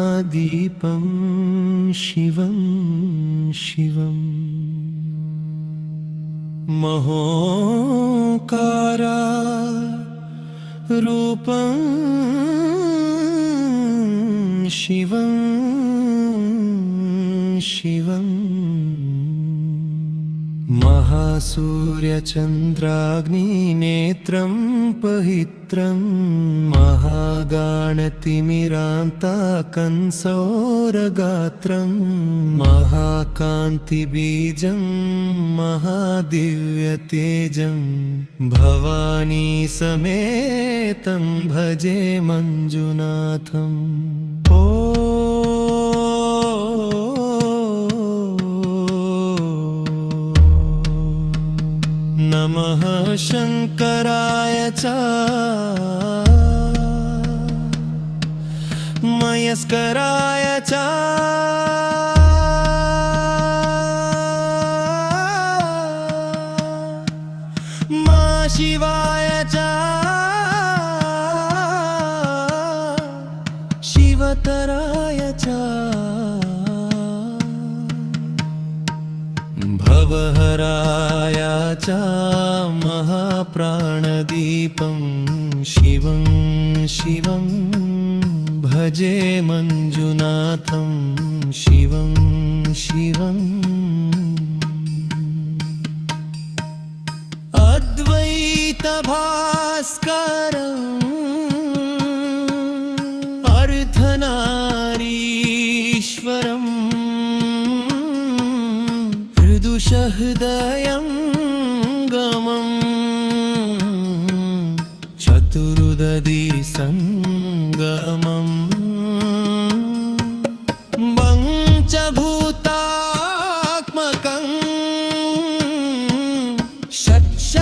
महाप्राणादीपं शिवं शिवं महोंकारा रूपं शिवं शिवं महासूर्यचन्द्राग्निनेत्रं पवित्रं महागाणतिमिरान्ताकंसौरगात्रं महाकान्तिबीजं महादिव्यतेजं भवानी समेतं भजे मञ्जुनाथम्। नमः शंकराय च मयस्कराय च शिवाय च शिवतराय च भवहराय च महाप्राणदीपं शिवं शिवं भजे मञ्जुनाथं शिवं शिवम्। अद्वैतभास्करम् अर्धनारीश्वरम् हृदयं गमं चतुर्दधी संगमं पञ्चभूतात्मकं षट्शत्रुनाशकं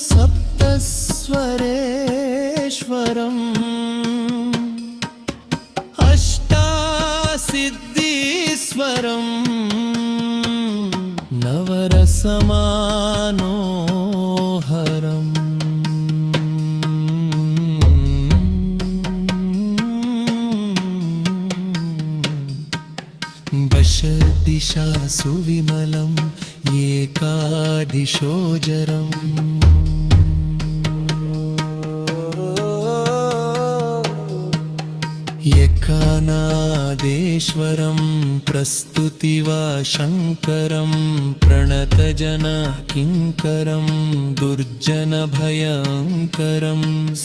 सप्तस्वरेश्वरम् सिद्धीश्वरं नवरसमानोहरम् दशदिशासु विमलम् एकादिशोजरम् एकानादेश्वरं प्रस्तुतिवा शङ्करं प्रणतजनकिङ्करं दुर्जनभयङ्करं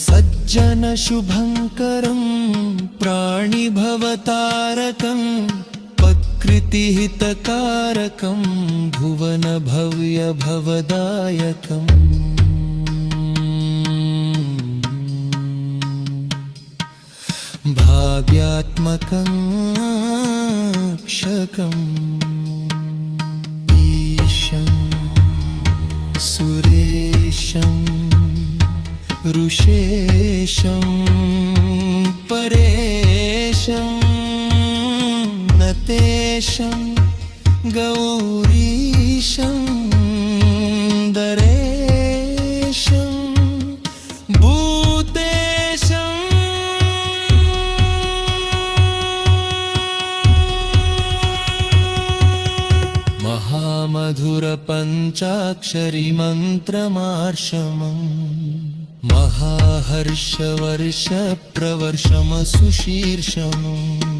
सज्जनशुभङ्करं प्राणिभवतारकं प्रकृतिहितकारकं भुवनभव्यभवदायकम् भाव्यात्मकं क्षकम् ईशं सुरेशं ऋषेशं परेशं नतेशं गौरीशं दरेशं भूतेशं महामधुरपञ्चाक्षरी मन्त्रमार्षमं महाहर्षवर्षप्रवर्षमसुशीर्षमम्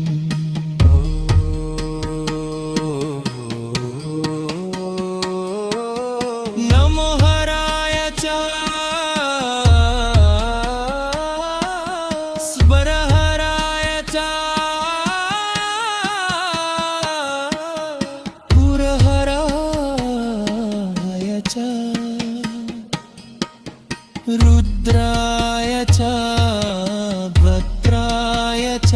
रुद्राय च भद्राय च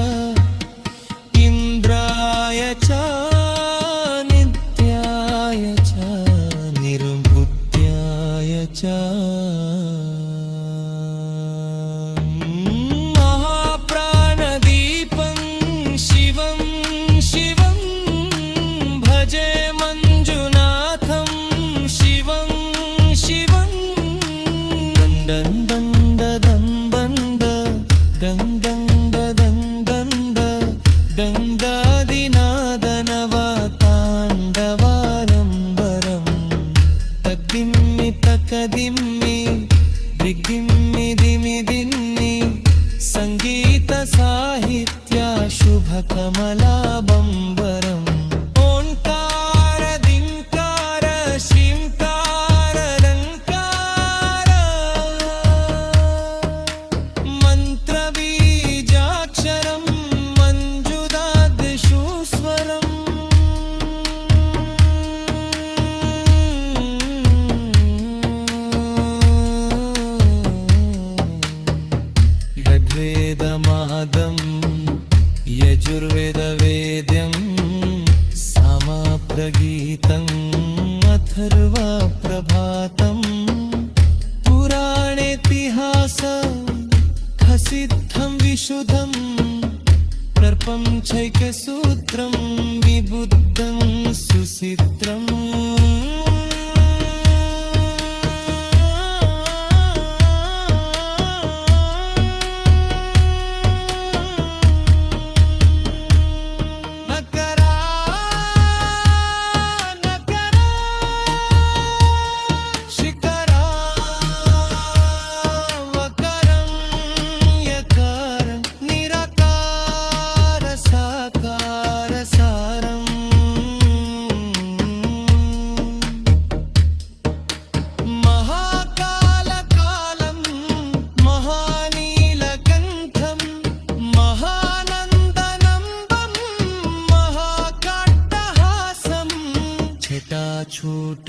డందాదినాదనవతాండవారంబరం తగ్గిమ్మి తకదిమ్మి దిగ్గిమ్మి దిమిదిన్ని సంగీత సాహిత్య శుభ కమలాబంబరం ఓంకార దింకార శ్రీంకార లంకార మంత్ర బీజాక్షరం మంజుదాదిషు స్వరం ऋग्वेदमादं यजुर्वेदवेद्यं सामप्रगीतम् अथर्वप्रभातं पुराणेतिहासं खसिद्धं विशुद्धं दर्पं चैकसूत्रं विबुद्धं सुचित्रम्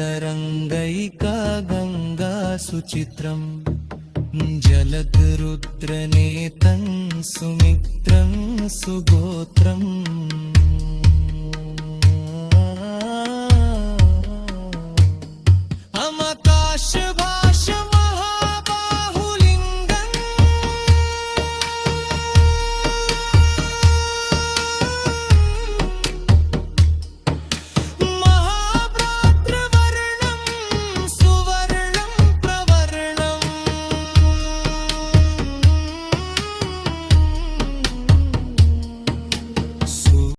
छूटरङ्गैका गङ्गा सुचित्रं जलद्रुद्रनेतं सुमित्रं सुगोत्रम्